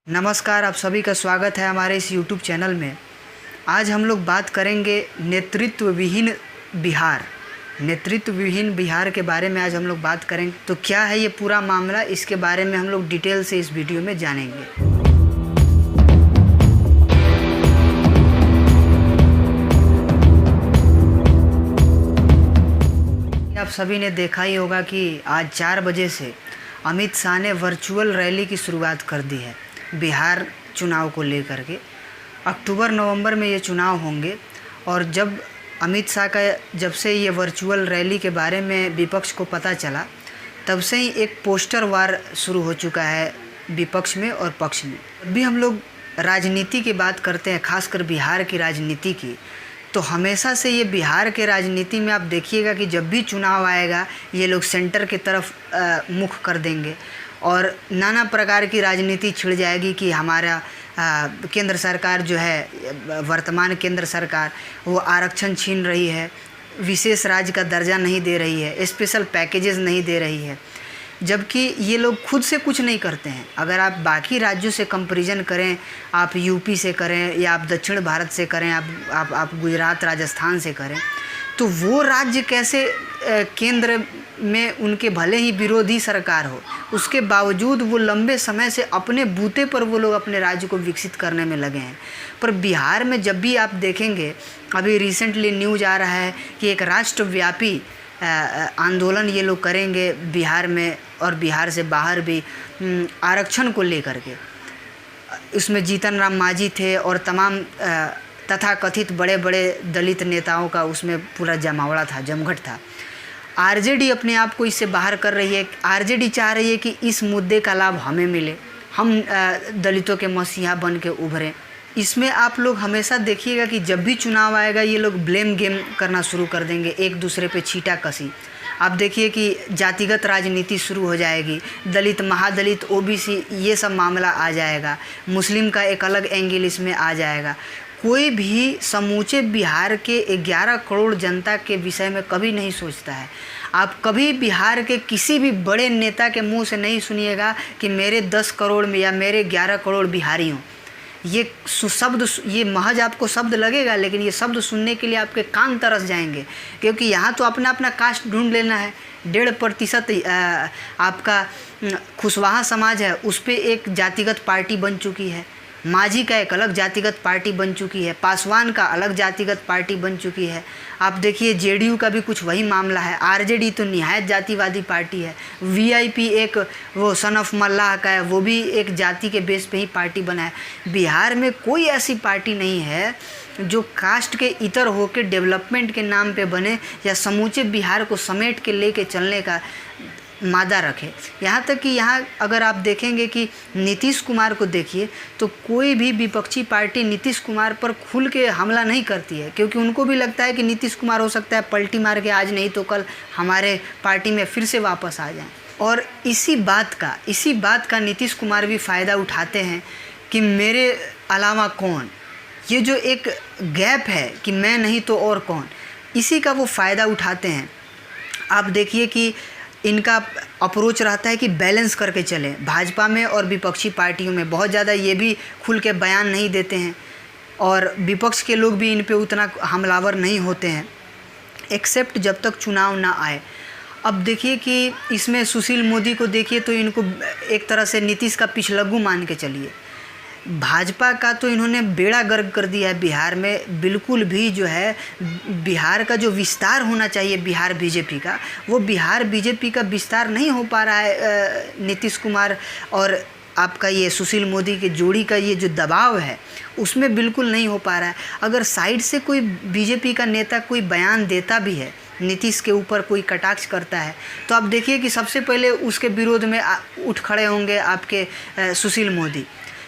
नमस्कार, आप सभी का स्वागत है हमारे इस YouTube चैनल में। आज हम लोग बात करेंगे नेतृत्व विहीन बिहार। नेतृत्व विहीन बिहार के बारे में आज हम लोग बात करेंगे। तो क्या है ये पूरा मामला, इसके बारे में हम लोग डिटेल से इस वीडियो में जानेंगे। आप सभी ने देखा ही होगा कि आज 4 बजे से अमित शाह ने वर्चुअल रैली की शुरुआत कर दी है बिहार चुनाव को लेकर के। अक्टूबर-नवंबर में ये चुनाव होंगे और जब अमित शाह का जब से ये वर्चुअल रैली के बारे में विपक्ष को पता चला, तब से ही एक पोस्टर वार शुरू हो चुका है विपक्ष में और पक्ष में। अभी हम लोग राजनीति की बात करते हैं, खासकर बिहार की राजनीति की, तो हमेशा से ये बिहार के राजनीति में आप देखिएगा कि जब भी चुनाव आएगा ये लोग सेंटर की तरफ मुख कर देंगे और नाना प्रकार की राजनीति छिड़ जाएगी कि हमारा केंद्र सरकार जो है, वर्तमान केंद्र सरकार, वो आरक्षण छीन रही है, विशेष राज्य का दर्जा नहीं दे रही है, स्पेशल पैकेजेस नहीं दे रही है। जबकि ये लोग खुद से कुछ नहीं करते हैं। अगर आप बाकी राज्यों से कंपैरिजन करें, आप यूपी से करें या आप दक्षिण भारत से करें, आप गुजरात राजस्थान से करें, तो वो राज्य कैसे केंद्र में उनके भले ही विरोधी सरकार हो, उसके बावजूद वो लंबे समय से अपने बूते पर वो लोग अपने राज्य को विकसित करने में लगे हैं। पर बिहार में जब भी आप देखेंगे, अभी रिसेंटली न्यूज़ आ रहा है कि एक राष्ट्रव्यापी आंदोलन ये लोग करेंगे बिहार में और बिहार से बाहर भी, आरक्षण को लेकर के। उसमें जीतन राम मांझी थे और तमाम तथाकथित बड़े बड़े दलित नेताओं का उसमें पूरा जमावड़ा था, जमघट था। आरजेडी अपने आप को इससे बाहर कर रही है। आरजेडी चाह रही है कि इस मुद्दे का लाभ हमें मिले, हम दलितों के मसीहा बन के उभरें। इसमें आप लोग हमेशा देखिएगा कि जब भी चुनाव आएगा ये लोग ब्लेम गेम करना शुरू कर देंगे, एक दूसरे पे छींटाकशी। आप देखिए कि जातिगत राजनीति शुरू हो जाएगी, दलित, महादलित, ओबीसी, ये सब मामला आ जाएगा, मुस्लिम का एक अलग एंगल इसमें आ जाएगा। कोई भी समूचे बिहार के 11 करोड़ जनता के विषय में कभी नहीं सोचता है। आप कभी बिहार के किसी भी बड़े नेता के मुंह से नहीं सुनिएगा कि मेरे 10 करोड़ में या मेरे 11 करोड़ बिहारी हों। ये शब्द, ये महज आपको शब्द लगेगा, लेकिन ये शब्द सुनने के लिए आपके कान तरस जाएंगे, क्योंकि यहाँ तो अपना अपना कास्ट ढूंढ लेना है। 1.5% आपका कुशवाहा समाज है, उस पर एक जातिगत पार्टी बन चुकी है, मांझी का एक अलग जातिगत पार्टी बन चुकी है, पासवान का अलग जातिगत पार्टी बन चुकी है। आप देखिए जेडीयू का भी कुछ वही मामला है। आरजेडी तो निहायत जातिवादी पार्टी है। वीआईपी एक वो सन ऑफ मल्लाह का है, वो भी एक जाति के बेस पे ही पार्टी बना है। बिहार में कोई ऐसी पार्टी नहीं है जो कास्ट के इतर होकर डेवलपमेंट के नाम पे बने या समूचे बिहार को समेट के लेके चलने का मादा रखे। यहाँ तक कि यहाँ अगर आप देखेंगे कि नीतीश कुमार को देखिए, तो कोई भी विपक्षी पार्टी नीतीश कुमार पर खुल के हमला नहीं करती है, क्योंकि उनको भी लगता है कि नीतीश कुमार हो सकता है पलटी मार के आज नहीं तो कल हमारे पार्टी में फिर से वापस आ जाएं। और इसी बात का नीतीश कुमार भी फ़ायदा उठाते हैं कि मेरे अलावा कौन, ये जो एक गैप है कि मैं नहीं तो और कौन, इसी का वो फ़ायदा उठाते हैं। आप देखिए कि इनका अप्रोच रहता है कि बैलेंस करके चलें। भाजपा में और विपक्षी पार्टियों में बहुत ज़्यादा ये भी खुल के बयान नहीं देते हैं और विपक्ष के लोग भी इन पे उतना हमलावर नहीं होते हैं, एक्सेप्ट जब तक चुनाव ना आए। अब देखिए कि इसमें सुशील मोदी को देखिए तो इनको एक तरह से नीतीश का पिछलग्गू मान के चलिए। भाजपा का तो इन्होंने बेड़ा गर्क कर दिया है बिहार में। बिल्कुल भी जो है बिहार का जो विस्तार होना चाहिए बिहार बीजेपी का, वो बिहार बीजेपी का विस्तार नहीं हो पा रहा है। नीतीश कुमार और आपका ये सुशील मोदी के जोड़ी का ये जो दबाव है उसमें बिल्कुल नहीं हो पा रहा है। अगर साइड से कोई बीजेपी का नेता कोई बयान देता भी है, नीतीश के ऊपर कोई कटाक्ष करता है, तो आप देखिए कि सबसे पहले उसके विरोध में उठ खड़े होंगे आपके सुशील मोदी।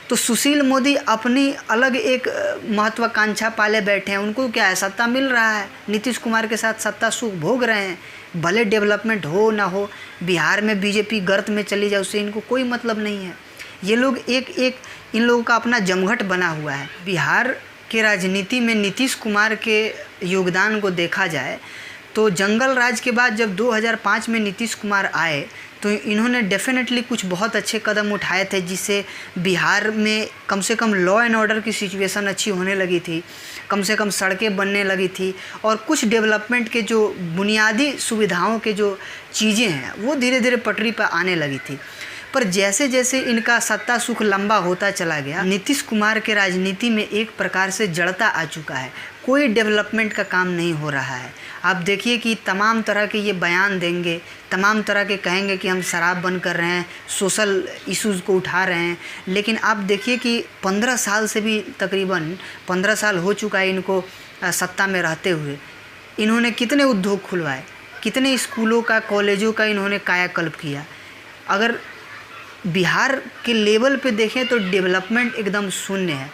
तो सुशील मोदी अपनी अलग एक महत्वाकांक्षा पाले बैठे हैं। उनको क्या है, सत्ता मिल रहा है, नीतीश कुमार के साथ सत्ता सुख भोग रहे हैं। भले डेवलपमेंट हो ना हो, बिहार में बीजेपी गर्त में चली जाए उससे इनको कोई मतलब नहीं है। ये लोग एक इन लोगों का अपना जमघट बना हुआ है। बिहार के राजनीति में नीतीश कुमार के योगदान को देखा जाए तो जंगल राज के बाद जब 2005 में नीतीश कुमार आए तो इन्होंने डेफिनेटली कुछ बहुत अच्छे कदम उठाए थे, जिससे बिहार में कम से कम लॉ एंड ऑर्डर की सिचुएशन अच्छी होने लगी थी, कम से कम सड़कें बनने लगी थी और कुछ डेवलपमेंट के जो बुनियादी सुविधाओं के जो चीज़ें हैं वो धीरे धीरे पटरी पर आने लगी थी। पर जैसे जैसे इनका सत्ता सुख लंबा होता चला गया, नीतीश कुमार के राजनीति में एक प्रकार से जड़ता आ चुका है। कोई डेवलपमेंट का काम नहीं हो रहा है। आप देखिए कि तमाम तरह के ये बयान देंगे, तमाम तरह के कहेंगे कि हम शराब बंद कर रहे हैं, सोशल इश्यूज़ को उठा रहे हैं, लेकिन आप देखिए कि 15 साल से भी तकरीबन 15 साल हो चुका है इनको सत्ता में रहते हुए। इन्होंने कितने उद्योग खुलवाए, कितने स्कूलों का, कॉलेजों का इन्होंने कायाकल्प किया। अगर बिहार के लेवल पे देखें तो डेवलपमेंट एकदम शून्य है।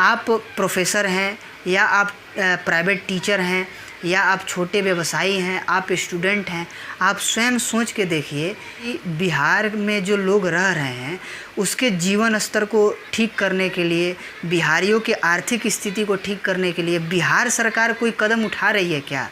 आप प्रोफेसर हैं या आप प्राइवेट टीचर हैं या आप छोटे व्यवसायी हैं, आप स्टूडेंट हैं, आप स्वयं सोच के देखिए कि बिहार में जो लोग रह रहे हैं उसके जीवन स्तर को ठीक करने के लिए, बिहारियों के आर्थिक स्थिति को ठीक करने के लिए बिहार सरकार कोई कदम उठा रही है क्या?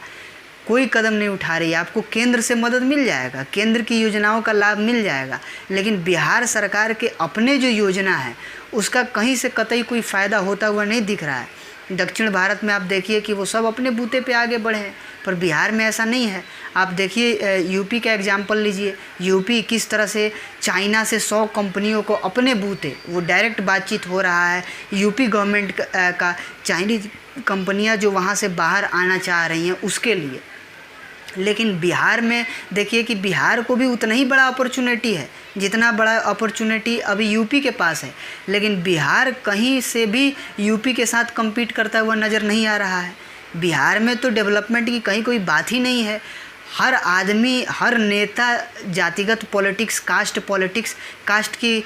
कोई कदम नहीं उठा रही है। आपको केंद्र से मदद मिल जाएगा, केंद्र की योजनाओं का लाभ मिल जाएगा, लेकिन बिहार सरकार के अपने जो योजना है उसका कहीं से कतई कोई फ़ायदा होता हुआ नहीं दिख रहा है। दक्षिण भारत में आप देखिए कि वो सब अपने बूते पे आगे बढ़े हैं, पर बिहार में ऐसा नहीं है। आप देखिए यूपी का एग्जाम्पल लीजिए। यूपी किस तरह से चाइना से 100 कंपनियों को अपने बूते, वो डायरेक्ट बातचीत हो रहा है यूपी गवर्नमेंट का चाइनीज कंपनियां जो वहाँ से बाहर आना चाह रही हैं उसके लिए। लेकिन बिहार में देखिए कि बिहार को भी उतना ही बड़ा अपॉर्चुनिटी है जितना बड़ा अपॉर्चुनिटी अभी यूपी के पास है, लेकिन बिहार कहीं से भी यूपी के साथ compete करता हुआ नज़र नहीं आ रहा है। बिहार में तो डेवलपमेंट की कहीं कोई बात ही नहीं है। हर आदमी, हर नेता जातिगत पॉलिटिक्स, कास्ट पॉलिटिक्स, कास्ट की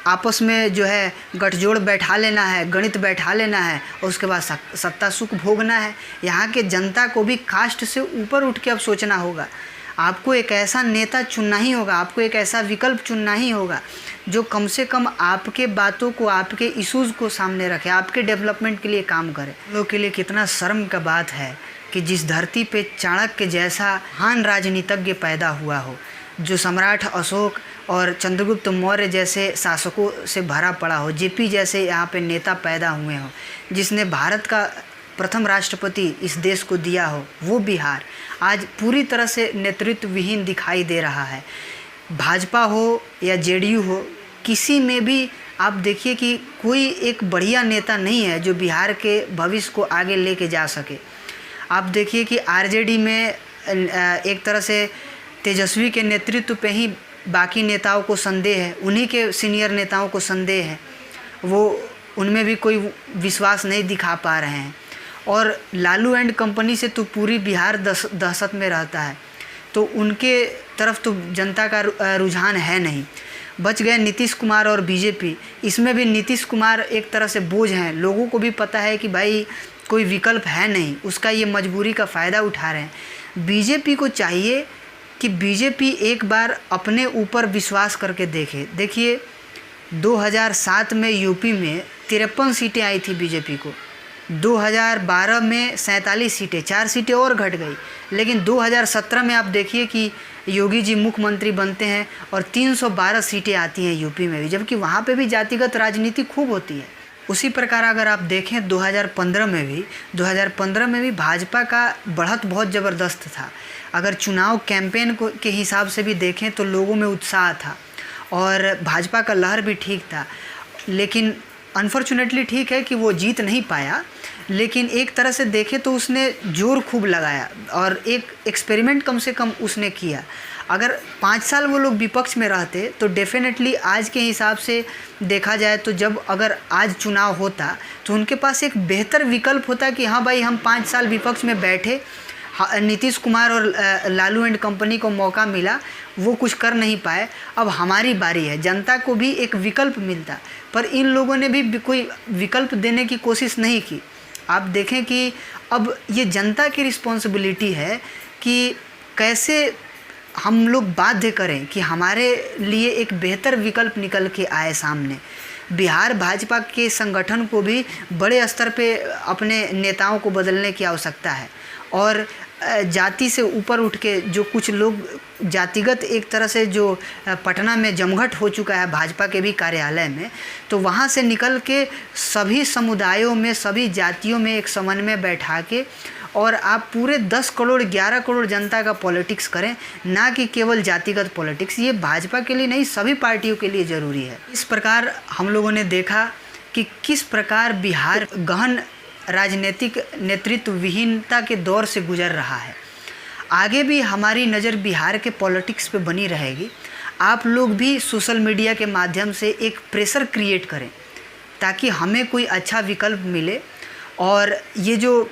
आपस में जो है गठजोड़ बैठा लेना है, गणित बैठा लेना है और उसके बाद सत्ता सुख भोगना है। यहाँ के जनता को भी कास्ट से ऊपर उठ के अब सोचना होगा। आपको एक ऐसा नेता चुनना ही होगा, आपको एक ऐसा विकल्प चुनना ही होगा जो कम से कम आपके बातों को, आपके इश्यूज़ को सामने रखे, आपके डेवलपमेंट के लिए काम करे। लोगों के लिए कितना शर्म का बात है कि जिस धरती पे चाणक्य जैसा महान राजनीतिज्ञ पैदा हुआ हो, जो सम्राट अशोक और चंद्रगुप्त मौर्य जैसे शासकों से भरा पड़ा हो, जेपी जैसे यहाँ पे नेता पैदा हुए हो, जिसने भारत का प्रथम राष्ट्रपति इस देश को दिया हो, वो बिहार आज पूरी तरह से नेतृत्व विहीन दिखाई दे रहा है। भाजपा हो या जेडीयू हो, किसी में भी आप देखिए कि कोई एक बढ़िया नेता नहीं है जो बिहार के भविष्य को आगे लेके जा सके। आप देखिए कि आरजेडी में एक तरह से तेजस्वी के नेतृत्व पे ही बाकी नेताओं को संदेह है, उन्हीं के सीनियर नेताओं को संदेह है, वो उनमें भी कोई विश्वास नहीं दिखा पा रहे हैं। और लालू एंड कंपनी से तो पूरी बिहार दहशत में रहता है, तो उनके तरफ तो जनता का रुझान है नहीं। बच गए नीतीश कुमार और बीजेपी। इसमें भी नीतीश कुमार एक तरह से बोझ हैं, लोगों को भी पता है कि भाई कोई विकल्प है नहीं, उसका ये मजबूरी का फ़ायदा उठा रहे हैं। बीजेपी को चाहिए कि बीजेपी एक बार अपने ऊपर विश्वास करके देखे। देखिए 2007 में यूपी में 53 सीटें आई थी बीजेपी को, 2012 में 47 सीटें, 4 सीटें और घट गई। लेकिन 2017 में आप देखिए कि योगी जी मुख्यमंत्री बनते हैं और 312 सीटें आती हैं यूपी में भी, जबकि वहाँ पे भी जातिगत राजनीति खूब होती है। उसी प्रकार अगर आप देखें 2015 में भी भाजपा का बढ़त बहुत ज़बरदस्त था। अगर चुनाव कैंपेन के हिसाब से भी देखें तो लोगों में उत्साह था और भाजपा का लहर भी ठीक था। लेकिन अनफॉर्चुनेटली ठीक है कि वो जीत नहीं पाया, लेकिन एक तरह से देखें तो उसने जोर खूब लगाया और एक एक्सपेरिमेंट कम से कम उसने किया। अगर 5 साल वो लोग विपक्ष में रहते तो डेफिनेटली आज के हिसाब से देखा जाए तो जब अगर आज चुनाव होता तो उनके पास एक बेहतर विकल्प होता कि हाँ भाई हम 5 साल विपक्ष में बैठे, नीतीश कुमार और लालू एंड कंपनी को मौका मिला, वो कुछ कर नहीं पाए, अब हमारी बारी है, जनता को भी एक विकल्प मिलता। पर इन लोगों ने भी कोई विकल्प देने की कोशिश नहीं की। आप देखें कि अब ये जनता की रिस्पॉन्सिबिलिटी है कि कैसे हम लोग बाध्य करें कि हमारे लिए एक बेहतर विकल्प निकल के आए सामने। बिहार भाजपा के संगठन को भी बड़े स्तर पे अपने नेताओं को बदलने की आवश्यकता है और जाति से ऊपर उठ के जो कुछ लोग जातिगत एक तरह से जो पटना में जमघट हो चुका है भाजपा के भी कार्यालय में, तो वहाँ से निकल के सभी समुदायों में, सभी जातियों में एक समन्वय बैठा के और आप पूरे 10 करोड़ 11 करोड़ जनता का पॉलिटिक्स करें, ना कि केवल जातिगत पॉलिटिक्स। ये भाजपा के लिए नहीं, सभी पार्टियों के लिए ज़रूरी है। इस प्रकार हम लोगों ने देखा कि किस प्रकार बिहार गहन राजनीतिक नेतृत्व विहीनता के दौर से गुजर रहा है। आगे भी हमारी नज़र बिहार के पॉलिटिक्स पे बनी रहेगी। आप लोग भी सोशल मीडिया के माध्यम से एक प्रेशर क्रिएट करें ताकि हमें कोई अच्छा विकल्प मिले और ये जो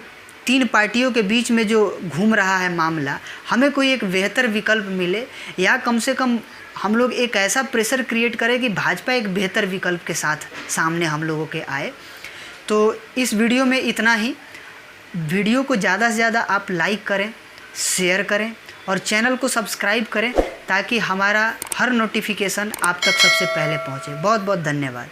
3 पार्टियों के बीच में जो घूम रहा है मामला, हमें कोई एक बेहतर विकल्प मिले, या कम से कम हम लोग एक ऐसा प्रेशर क्रिएट करें कि भाजपा एक बेहतर विकल्प के साथ सामने हम लोगों के आए। तो इस वीडियो में इतना ही। वीडियो को ज़्यादा से ज़्यादा आप लाइक करें, शेयर करें और चैनल को सब्सक्राइब करें ताकि हमारा हर नोटिफिकेशन आप तक सबसे पहले पहुंचे। बहुत बहुत धन्यवाद।